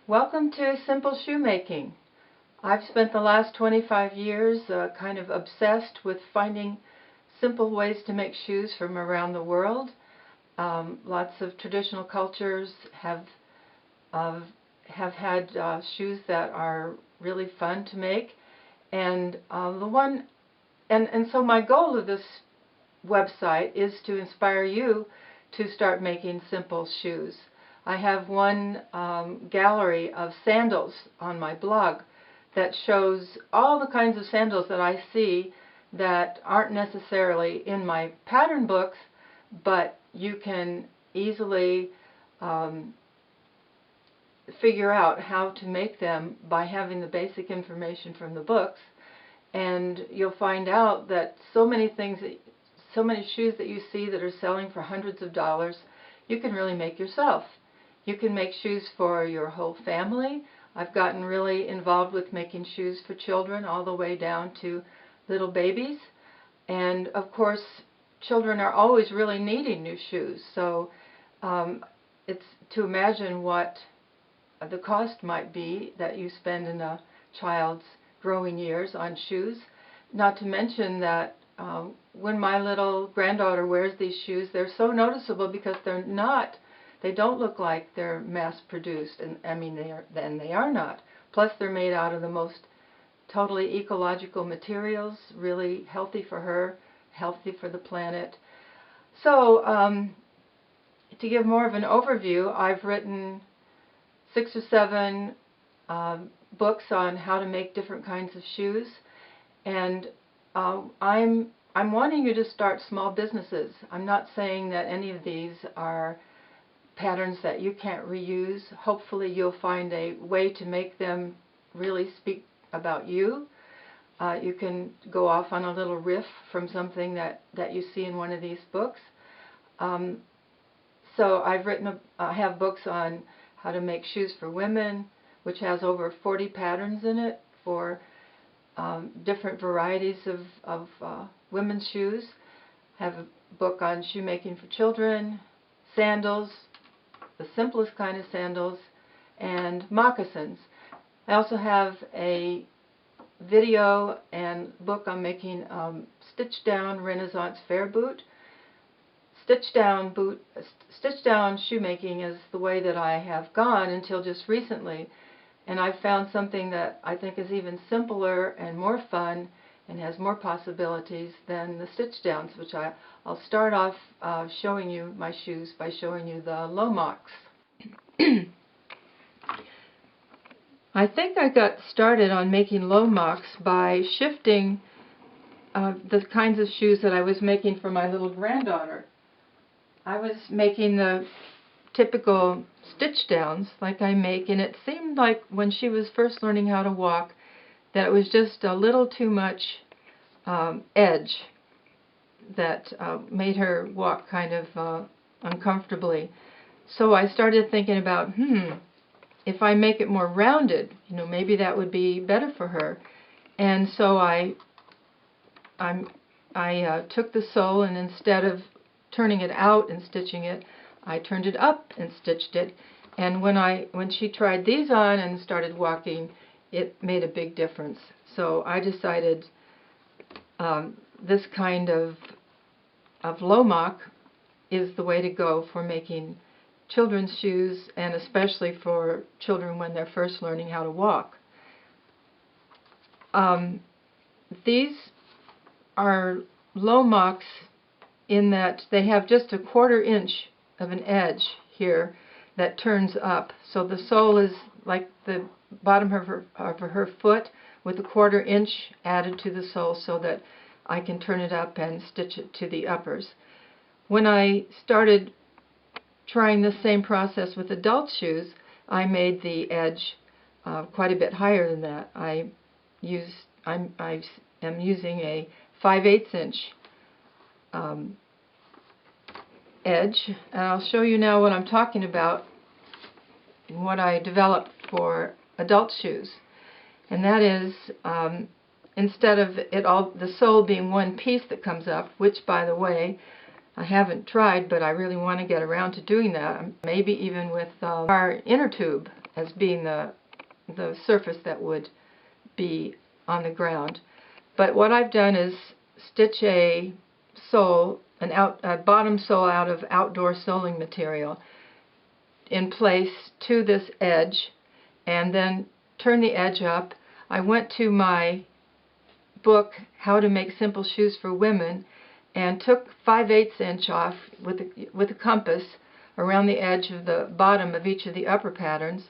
Welcome to Simple Shoemaking. I've spent the last 25 years kind of obsessed with finding simple ways to make shoes from around the world. Lots of traditional cultures have had shoes that are really fun to make, and so my goal of this website is to inspire you to start making simple shoes. I have one gallery of sandals on my blog that shows all the kinds of sandals that I see that aren't necessarily in my pattern books, but you can easily figure out how to make them by having the basic information from the books. And you'll find out that so many shoes that you see that are selling for hundreds of dollars, you can really make yourself. You can make shoes for your whole family. I've gotten really involved with making shoes for children all the way down to little babies. And of course, children are always really needing new shoes. So it's to imagine what the cost might be that you spend in a child's growing years on shoes. Not to mention that when my little granddaughter wears these shoes, they're so noticeable because they don't look like they're mass-produced, and I mean they are not. Plus, they're made out of the most totally ecological materials, really healthy for her, healthy for the planet. So, to give more of an overview, I've written 6 or 7 books on how to make different kinds of shoes, and I'm wanting you to start small businesses. I'm not saying that any of these are patterns that you can't reuse. Hopefully you'll find a way to make them really speak about you. You can go off on a little riff from something that you see in one of these books. So I have books on how to make shoes for women, which has over 40 patterns in it for different varieties of women's shoes. I have a book on shoemaking for children, sandals, the simplest kind of sandals, and moccasins. I also have a video and book on making stitch down Renaissance Faire boot. Stitch down shoemaking is the way that I have gone until just recently, and I've found something that I think is even simpler and more fun and has more possibilities than the stitch downs, which I'll start off showing you my shoes by showing you the Lowmocks. I think I got started on making Lowmocks by shifting the kinds of shoes that I was making for my little granddaughter. I was making the typical stitch downs like I make, and it seemed like when she was first learning how to walk that it was just a little too much edge that made her walk kind of uncomfortably. So I started thinking about, if I make it more rounded, maybe that would be better for her. And so I took the sole, and instead of turning it out and stitching it, I turned it up and stitched it. And when she tried these on and started walking, it made a big difference. So I decided this kind of Lowmock is the way to go for making children's shoes, and especially for children when they're first learning how to walk. These are Lowmocks in that they have just a 1/4 inch of an edge here that turns up. So the sole is like the bottom of her foot with a 1/4 inch added to the sole so that I can turn it up and stitch it to the uppers. When I started trying the same process with adult shoes, I made the edge quite a bit higher than that. I am using a 5/8 inch edge, and I'll show you now what I'm talking about and what I developed for adult shoes. And that is, instead of the sole being one piece that comes up, which by the way I haven't tried, but I really want to get around to doing that, maybe even with our inner tube. as being the surface that would be on the ground. But what I've done is stitch a sole, a bottom sole out of outdoor soling material in place to this edge, and then turn the edge up. I went to my book, How to Make Simple Shoes for Women, and took 5/8 inch off with a compass around the edge of the bottom of each of the upper patterns,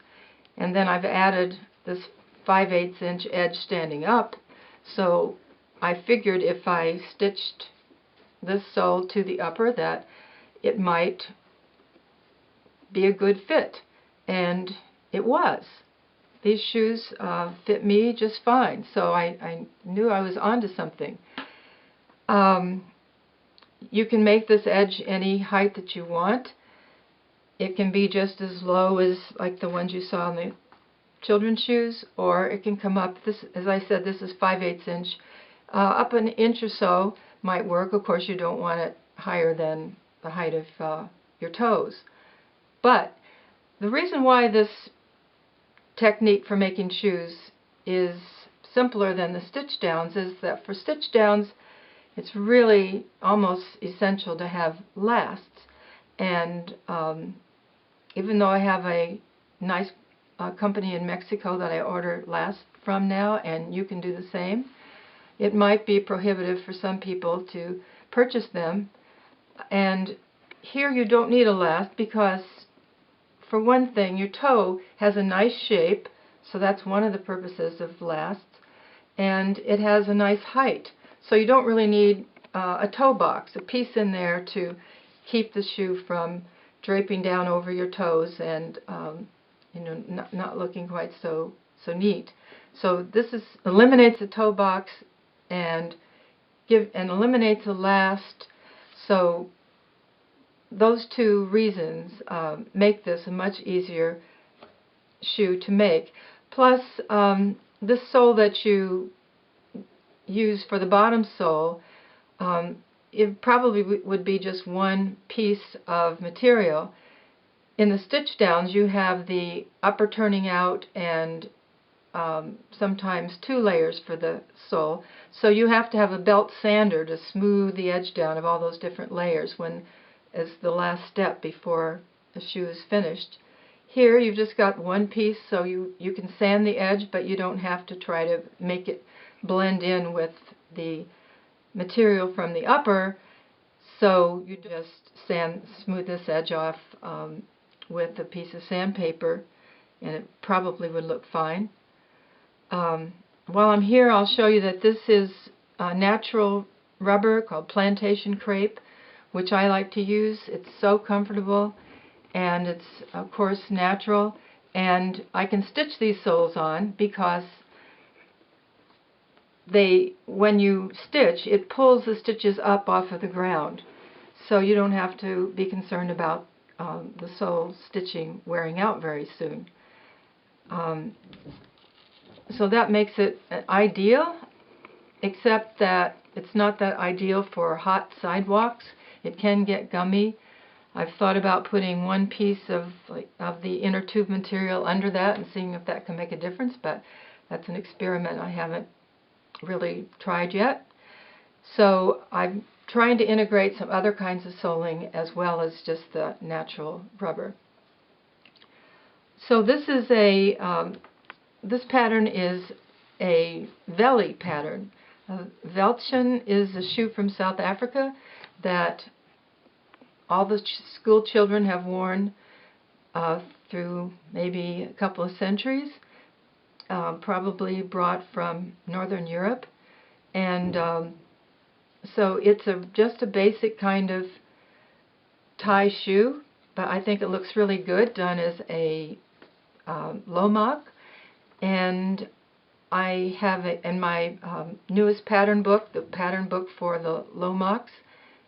and then I've added this 5/8 inch edge standing up. So I figured if I stitched this sole to the upper that it might be a good fit, and it was. These shoes fit me just fine, so I knew I was onto something. You can make this edge any height that you want. It can be just as low as like the ones you saw in the children's shoes, or it can come up, this, as I said, this is 5/8 inch. Up an inch or so might work. Of course, you don't want it higher than the height of your toes. But the reason why this technique for making shoes is simpler than the stitch downs is that for stitch downs it's really almost essential to have lasts. And even though I have a nice company in Mexico that I order lasts from now, and you can do the same, it might be prohibitive for some people to purchase them. And here you don't need a last because, for one thing, your toe has a nice shape, so that's one of the purposes of lasts, and it has a nice height. So you don't really need a toe box, a piece in there to keep the shoe from draping down over your toes and not looking quite so neat. So this eliminates the toe box and eliminates a last. So those two reasons make this a much easier shoe to make. Plus, this sole that you use for the bottom sole, it probably would be just one piece of material. In the stitch downs, you have the upper turning out and sometimes 2 layers for the sole. So you have to have a belt sander to smooth the edge down of all those different layers as the last step before the shoe is finished. Here you've just got one piece, so you can sand the edge, but you don't have to try to make it blend in with the material from the upper. So you just smooth this edge off with a piece of sandpaper, and it probably would look fine. While I'm here, I'll show you that this is natural rubber called plantation crepe, which I like to use. It's so comfortable, and it's of course natural, and I can stitch these soles on because when you stitch, it pulls the stitches up off of the ground, so you don't have to be concerned about the sole stitching wearing out very soon. So that makes it ideal, except that it's not that ideal for hot sidewalks. It can get gummy. I've thought about putting one piece of the inner tube material under that and seeing if that can make a difference, but that's an experiment I haven't really tried yet. So I'm trying to integrate some other kinds of soling as well as just the natural rubber. So this is this pattern is a veli pattern. Veltjen is a shoe from South Africa that all the school children have worn through maybe a couple of centuries, probably brought from Northern Europe. And so it's just a basic kind of tie shoe, but I think it looks really good done as a Lowmock. And I have it in my newest pattern book. The pattern book for the Lowmocks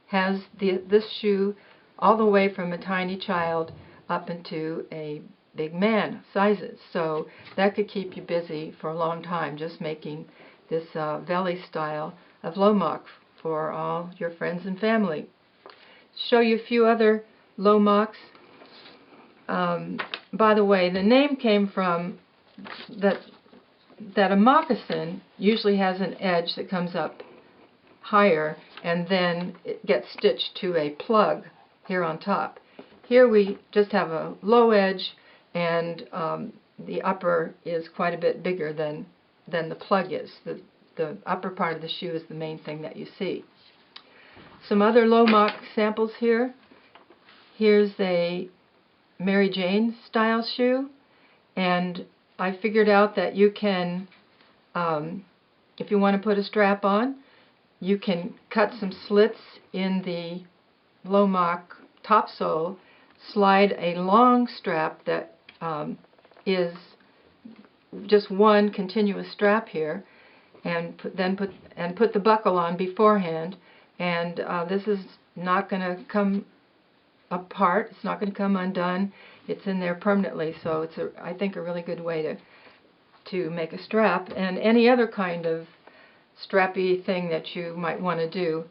has this shoe all the way from a tiny child up into a big man sizes. So that could keep you busy for a long time, just making this veli style of Lowmock for all your friends and family. Show you a few other Lowmocks. by the way, the name came from that a moccasin usually has an edge that comes up higher, and then it gets stitched to a plug here on top. Here we just have a low edge, and the upper is quite a bit bigger than the plug is. The upper part of the shoe is the main thing that you see. Some other Lowmocks samples here. Here's a Mary Jane style shoe, and I figured out that you can, if you want to put a strap on, you can cut some slits in the Lowmock top sole, slide a long strap that is just one continuous strap here, and put the buckle on beforehand. And this is not going to come apart. It's not going to come undone. It's in there permanently, so it's I think a really good way to make a strap. And any other kind of strappy thing that you might want to do,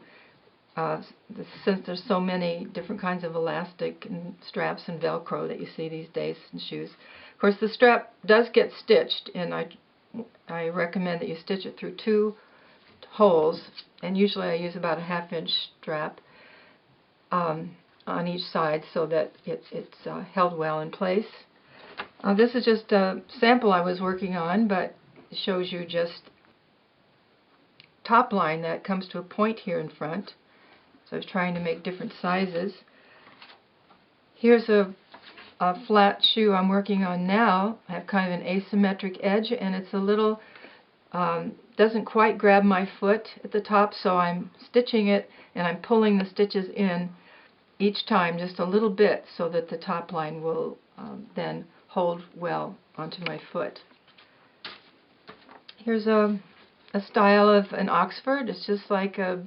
since there's so many different kinds of elastic and straps and Velcro that you see these days in shoes. Of course, the strap does get stitched, and I recommend that you stitch it through 2 holes, and usually I use about a 1/2 inch strap on each side so that it's held well in place. This is just a sample I was working on, but it shows you just top line that comes to a point here in front. So I was trying to make different sizes. Here's a flat shoe I'm working on now. I have kind of an asymmetric edge, and it's a little doesn't quite grab my foot at the top, so I'm stitching it and I'm pulling the stitches in each time just a little bit so that the top line will then hold well onto my foot. Here's a style of an Oxford. It's just like a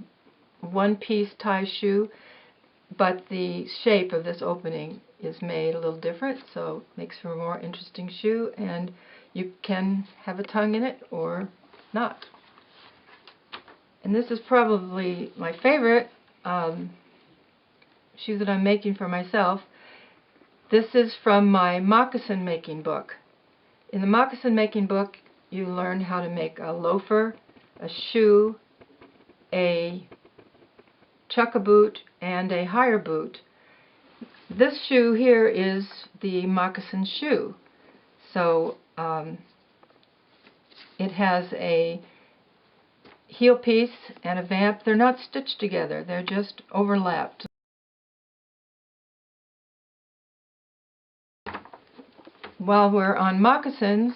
one-piece tie shoe, but the shape of this opening is made a little different, so it makes for a more interesting shoe, and you can have a tongue in it or not. And this is probably my favorite shoe that I'm making for myself. This is from my moccasin making book. In the moccasin making book, you learn how to make a loafer, a shoe, a Chukka boot, and a higher boot. This shoe here is the moccasin shoe. So it has a heel piece and a vamp. They're not stitched together, they're just overlapped. While we're on moccasins,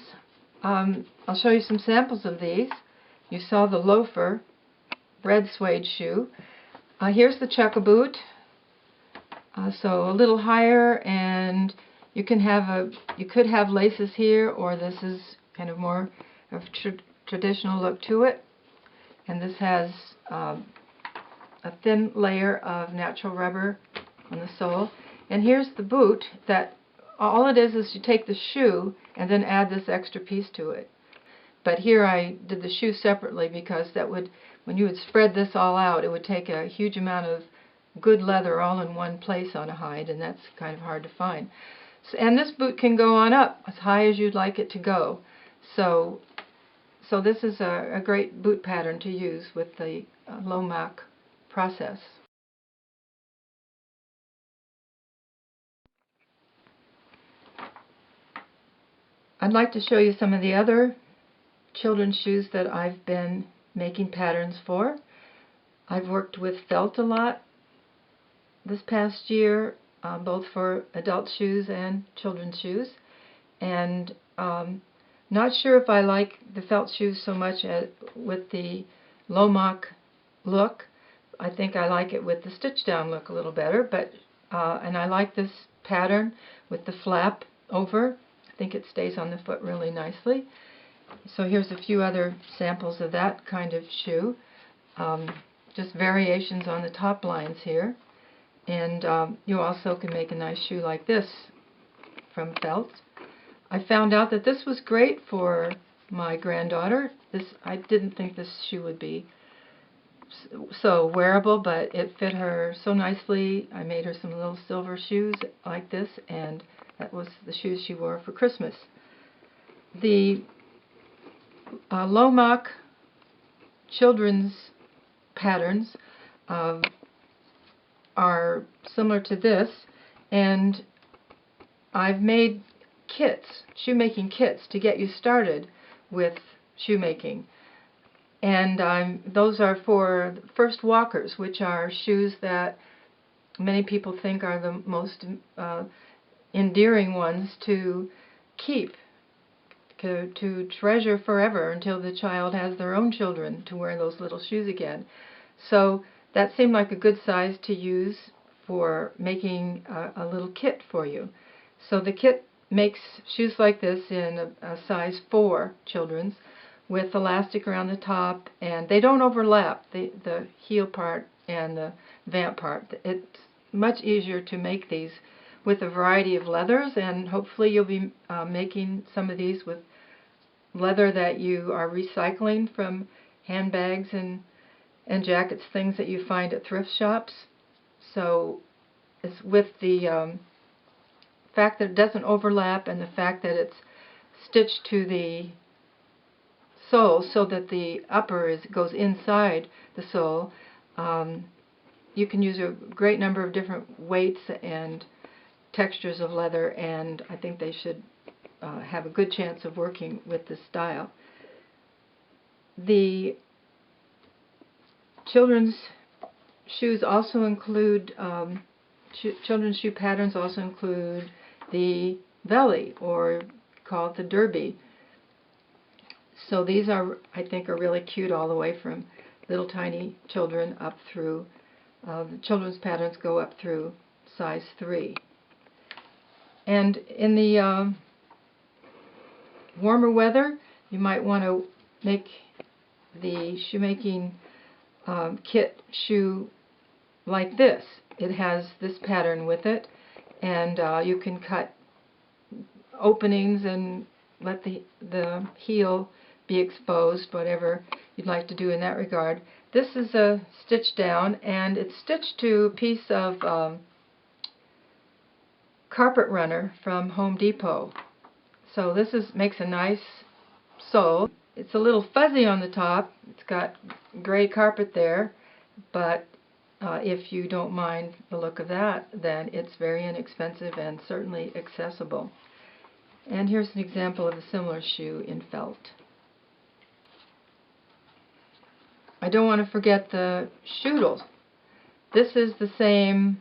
I'll show you some samples of these. You saw the loafer, red suede shoe. Here's the Chukka boot. So a little higher, and you could have laces here, or this is kind of more of a traditional look to it. And this has a thin layer of natural rubber on the sole. And here's the boot. That all it is you take the shoe and then add this extra piece to it. But here I did the shoe separately because that would, when you would spread this all out, it would take a huge amount of good leather all in one place on a hide, and that's kind of hard to find. So, and this boot can go on up as high as you'd like it to go. So this is a great boot pattern to use with the Lowmock process. I'd like to show you some of the other children's shoes that I've been making patterns for. I've worked with felt a lot this past year, both for adult shoes and children's shoes, and not sure if I like the felt shoes so much with the Lowmock look. I think I like it with the stitch down look a little better, but and I like this pattern with the flap over. I think it stays on the foot really nicely. So here's a few other samples of that kind of shoe. Just variations on the top lines here. And you also can make a nice shoe like this from felt. I found out that this was great for my granddaughter. I didn't think this shoe would be so wearable, but it fit her so nicely. I made her some little silver shoes like this, and that was the shoes she wore for Christmas. The Lowmock children's patterns are similar to this, and I've made kits, shoemaking kits, to get you started with shoemaking. And those are for first walkers, which are shoes that many people think are the most endearing ones to keep, to treasure forever until the child has their own children to wear those little shoes again. So that seemed like a good size to use for making a little kit for you. So the kit makes shoes like this in a size 4 children's, with elastic around the top, and they don't overlap, the heel part and the vamp part. It's much easier to make these with a variety of leathers, and hopefully you'll be making some of these with leather that you are recycling from handbags and jackets, things that you find at thrift shops. So it's with the fact that it doesn't overlap and the fact that it's stitched to the sole so that the upper goes inside the sole. You can use a great number of different weights and textures of leather, and I think they should have a good chance of working with this style. The children's shoes also include, children's shoe patterns also include the belly, or call it the derby. So these are, I think, are really cute all the way from little tiny children up through, the children's patterns go up through size 3. And in the warmer weather, you might want to make the shoemaking kit shoe like this. It has this pattern with it, and you can cut openings and let the heel be exposed, whatever you'd like to do in that regard. This is a stitch down, and it's stitched to a piece of carpet runner from Home Depot. So this makes a nice sole. It's a little fuzzy on the top. It's got gray carpet there, but if you don't mind the look of that, then it's very inexpensive and certainly accessible. And here's an example of a similar shoe in felt. I don't want to forget the shoodle. This is the same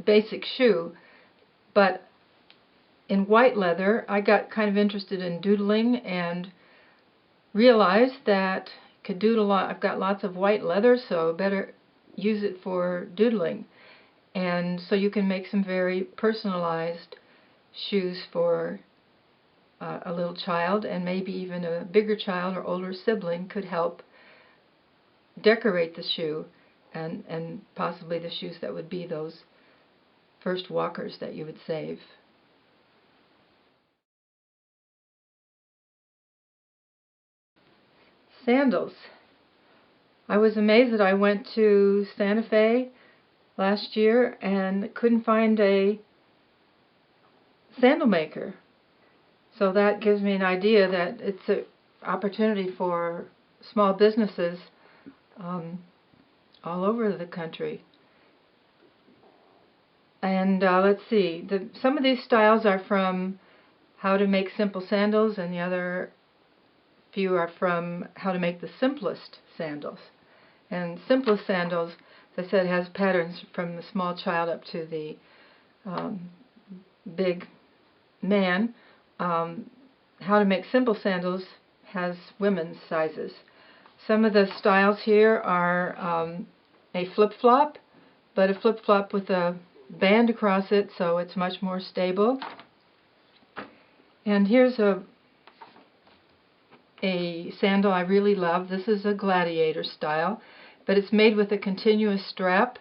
basic shoe, but in white leather. I got kind of interested in doodling and realized that I could doodle a lot. I've got lots of white leather, so better use it for doodling. And so you can make some very personalized shoes for a little child, and maybe even a bigger child or older sibling could help decorate the shoe, and possibly the shoes that would be those first walkers that you would save. Sandals. I was amazed that I went to Santa Fe last year and couldn't find a sandal maker. So that gives me an idea that it's an opportunity for small businesses all over the country. And let's see, some of these styles are from How to Make Simple Sandals, and the other few are from How to Make the Simplest Sandals. And Simplest Sandals, as I said, has patterns from the small child up to the big man. How to Make Simple Sandals has women's sizes. Some of the styles here are a flip-flop, but a flip-flop with a band across it, so it's much more stable. And here's a sandal I really love. This is a gladiator style, but it's made with a continuous strap,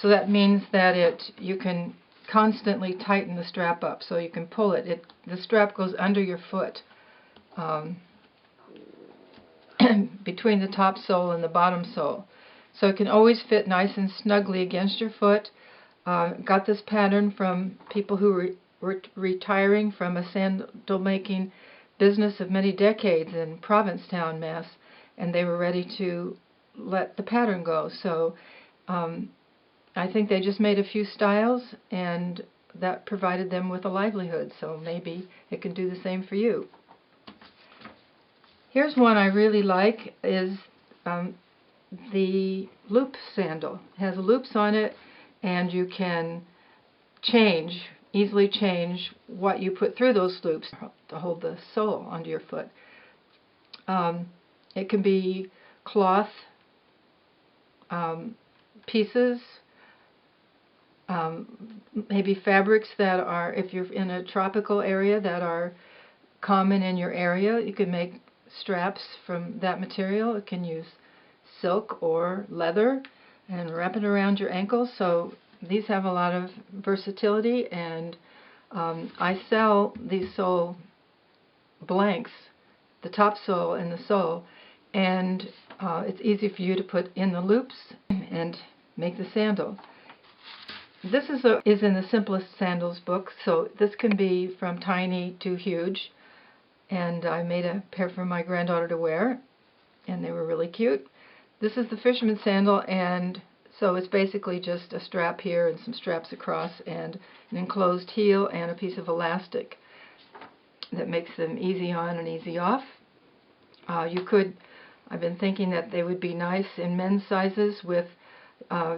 so that means that you can constantly tighten the strap up, so you can pull it. The strap goes under your foot. between the top sole and the bottom sole. So it can always fit nice and snugly against your foot. Got this pattern from people who were retiring from a sandal making business of many decades in Provincetown, Mass, and they were ready to let the pattern go. So I think they just made a few styles, and that provided them with a livelihood. So maybe it can do the same for you. Here's one I really like, is the loop sandal. It has loops on it, and you can easily change what you put through those loops to hold the sole onto your foot. It can be cloth pieces, maybe fabrics that are, if you're in a tropical area, that are common in your area. You can make straps from that material. You can use silk or leather and wrap it around your ankles. So these have a lot of versatility, and I sell these sole blanks, the top sole and the sole, and it's easy for you to put in the loops and make the sandal. This is in the Simplest Sandals book, so this can be from tiny to huge, and I made a pair for my granddaughter to wear, and they were really cute. This is the fisherman's sandal, and so it's basically just a strap here and some straps across and an enclosed heel and a piece of elastic that makes them easy on and easy off. I've been thinking that they would be nice in men's sizes with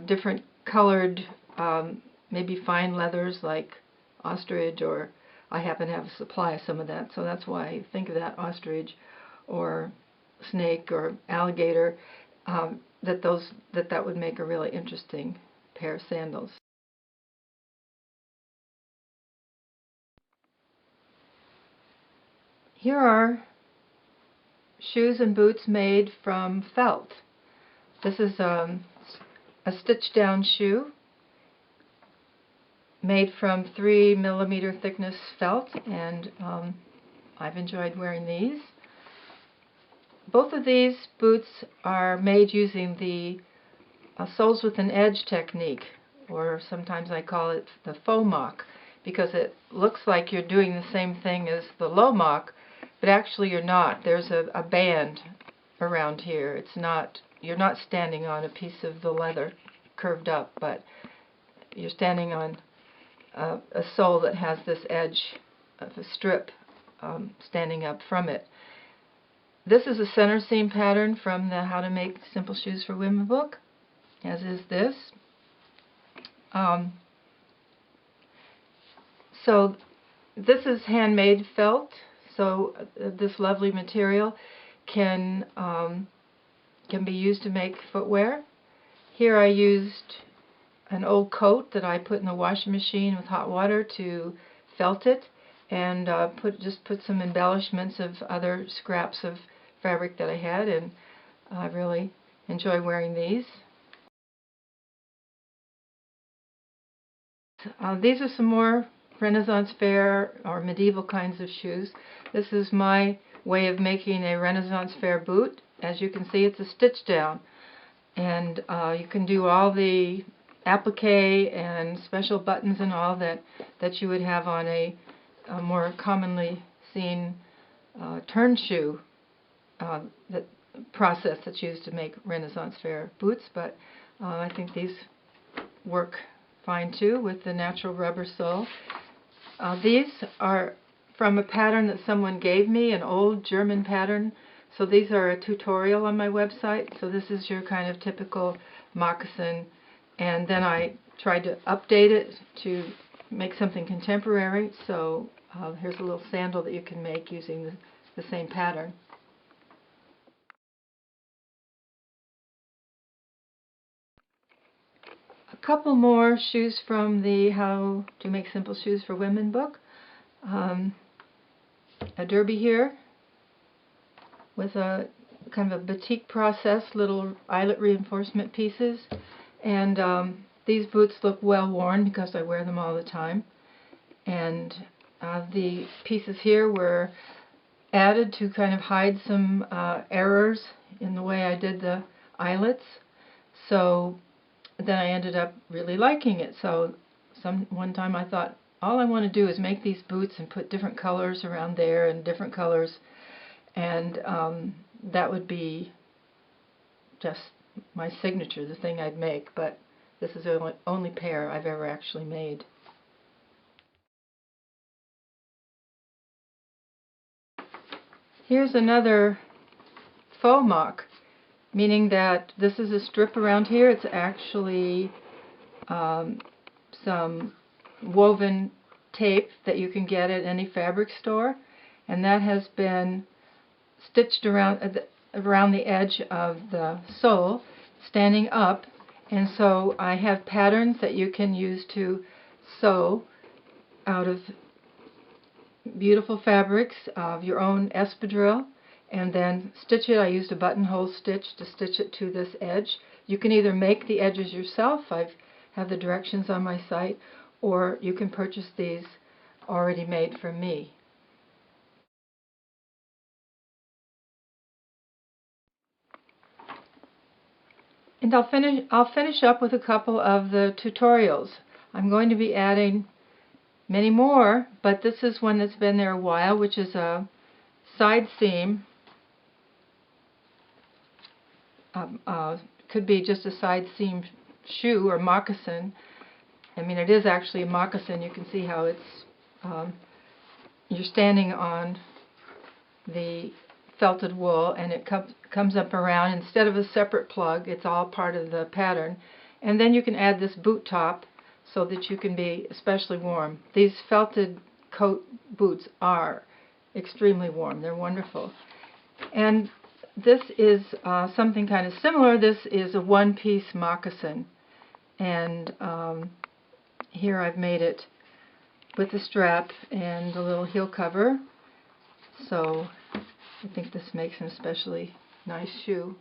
different colored, maybe fine leathers like ostrich, or I happen to have a supply of some of that, so that's why I think of that, ostrich or snake or alligator, that would make a really interesting pair of sandals. Here are shoes and boots made from felt. This is a stitched down shoe made from 3mm thickness felt, and I've enjoyed wearing these. Both of these boots are made using the soles with an edge technique, or sometimes I call it the faux mock, because it looks like you're doing the same thing as the low mock, but actually you're not. There's a band around here. You're not standing on a piece of the leather curved up, but you're standing on a sole that has this edge of a strip standing up from it. This is a center seam pattern from the How to Make Simple Shoes for Women book, as is this. So this is handmade felt, so this lovely material can be used to make footwear. Here I used an old coat that I put in the washing machine with hot water to felt it, and just put some embellishments of other scraps of fabric that I had, and I really enjoy wearing these. These are some more Renaissance Fair or medieval kinds of shoes. This is my way of making a Renaissance Fair boot. As you can see, it's a stitch down, and you can do all the applique and special buttons and all that you would have on a more commonly seen turn shoe process that's used to make Renaissance Fair boots, but I think these work fine too with the natural rubber sole. These are from a pattern that someone gave me, an old German pattern. So these are a tutorial on my website. So this is your kind of typical moccasin, and then I tried to update it to make something contemporary. So here's a little sandal that you can make using the same pattern. A couple more shoes from the How to Make Simple Shoes for Women book. A derby here with a kind of a batik process, little eyelet reinforcement pieces, and these boots look well worn because I wear them all the time. And the pieces here were added to kind of hide some errors in the way I did the eyelets. So then I ended up really liking it. So one time I thought, all I want to do is make these boots and put different colors around there and different colors, and that would be just my signature, the thing I'd make. But this is the only pair I've ever actually made. Here's another faux mock, meaning that this is a strip around here. It's actually some woven tape that you can get at any fabric store, and that has been stitched around the edge of the sole, standing up. And so I have patterns that you can use to sew out of beautiful fabrics of your own espadrille, and then stitch it. I used a buttonhole stitch to stitch it to this edge. You can either make the edges yourself. I have the directions on my site, or you can purchase these already made from me. And I'll finish up with a couple of the tutorials. I'm going to be adding many more, but this is one that's been there a while, which is a side seam. Could be just a side seam shoe or moccasin. I mean, it is actually a moccasin. You can see how it's you're standing on the felted wool, and it comes up around. Instead of a separate plug, it's all part of the pattern. And then you can add this boot top so that you can be especially warm. These felted coat boots are extremely warm. They're wonderful. And this is something kind of similar. This is a one-piece moccasin, and here I've made it with the strap and the little heel cover. So I think this makes an especially nice shoe.